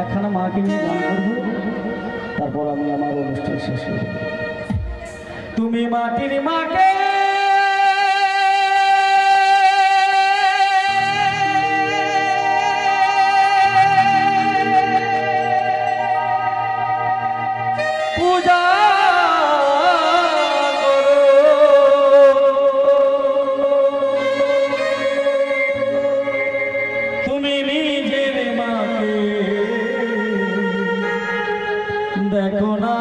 একখানা মাকে নিয়ে গান করবো, তারপর আমি আমার অনুষ্ঠান শেষ করব। তুমি মাটির মাকে পূজা দেখো না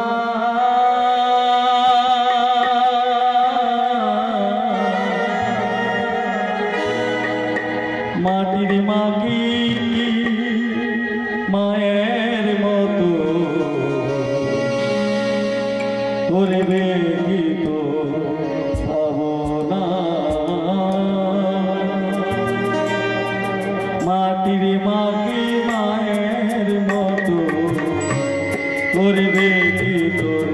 মাটির মাকি মায়ের মতো করবে কি তো ভাবনা। মাটির মাকি মায়ের মতো করবে কি তোর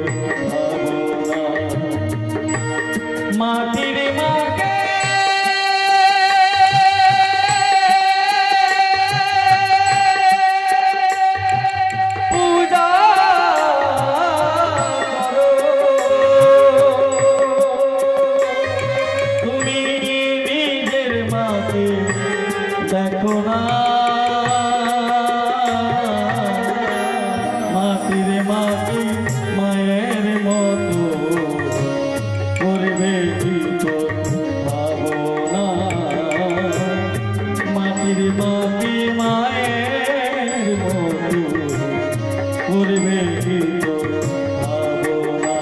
ভাবনা। মাটির মাকে পূজা করো, তুমি নিজের মাকে দেখো না। মাটির মাটি মায়ের মতো করবে কি তোর ভাবনা। মাটির মাটি মায়ের মতো করবে কি তোর ভাবনা।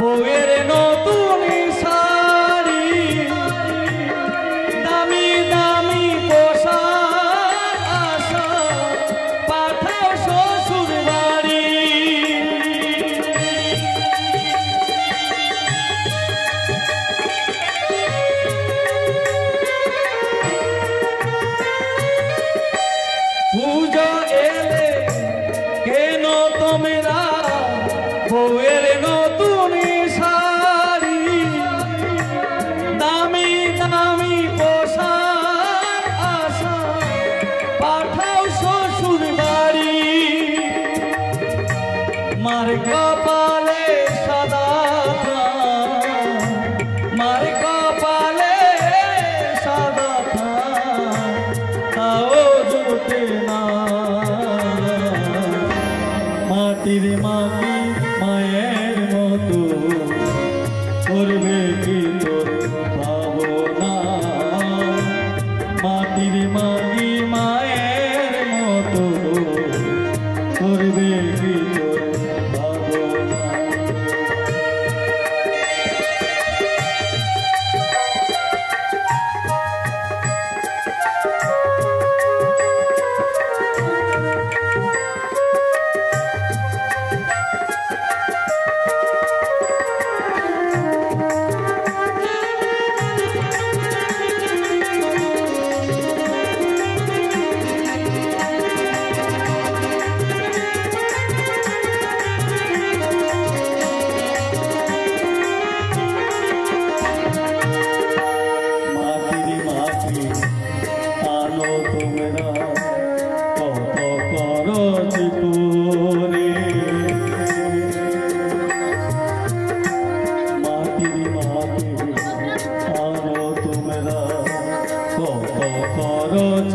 বউয়ের নতুন শাড়ি, দামি দামি পোশাক আশা পাঠাও শ্বশুর বাড়ি। পুজো এলে কেন তোমরা বউয়ের নতুন শাড়ি, দামি দামি পোশাক আশা পাঠাও শ্বশুর বাড়ি। মার কপালে সাদা থান, মার কপালে সাদা থান, তাও জোটে না। মাটির মাটি মায়ের মতো করবে কি তোর ভাবনা। মাটির মাটি মায়ের মতো করবে কি তোর ভাবনা। খরচ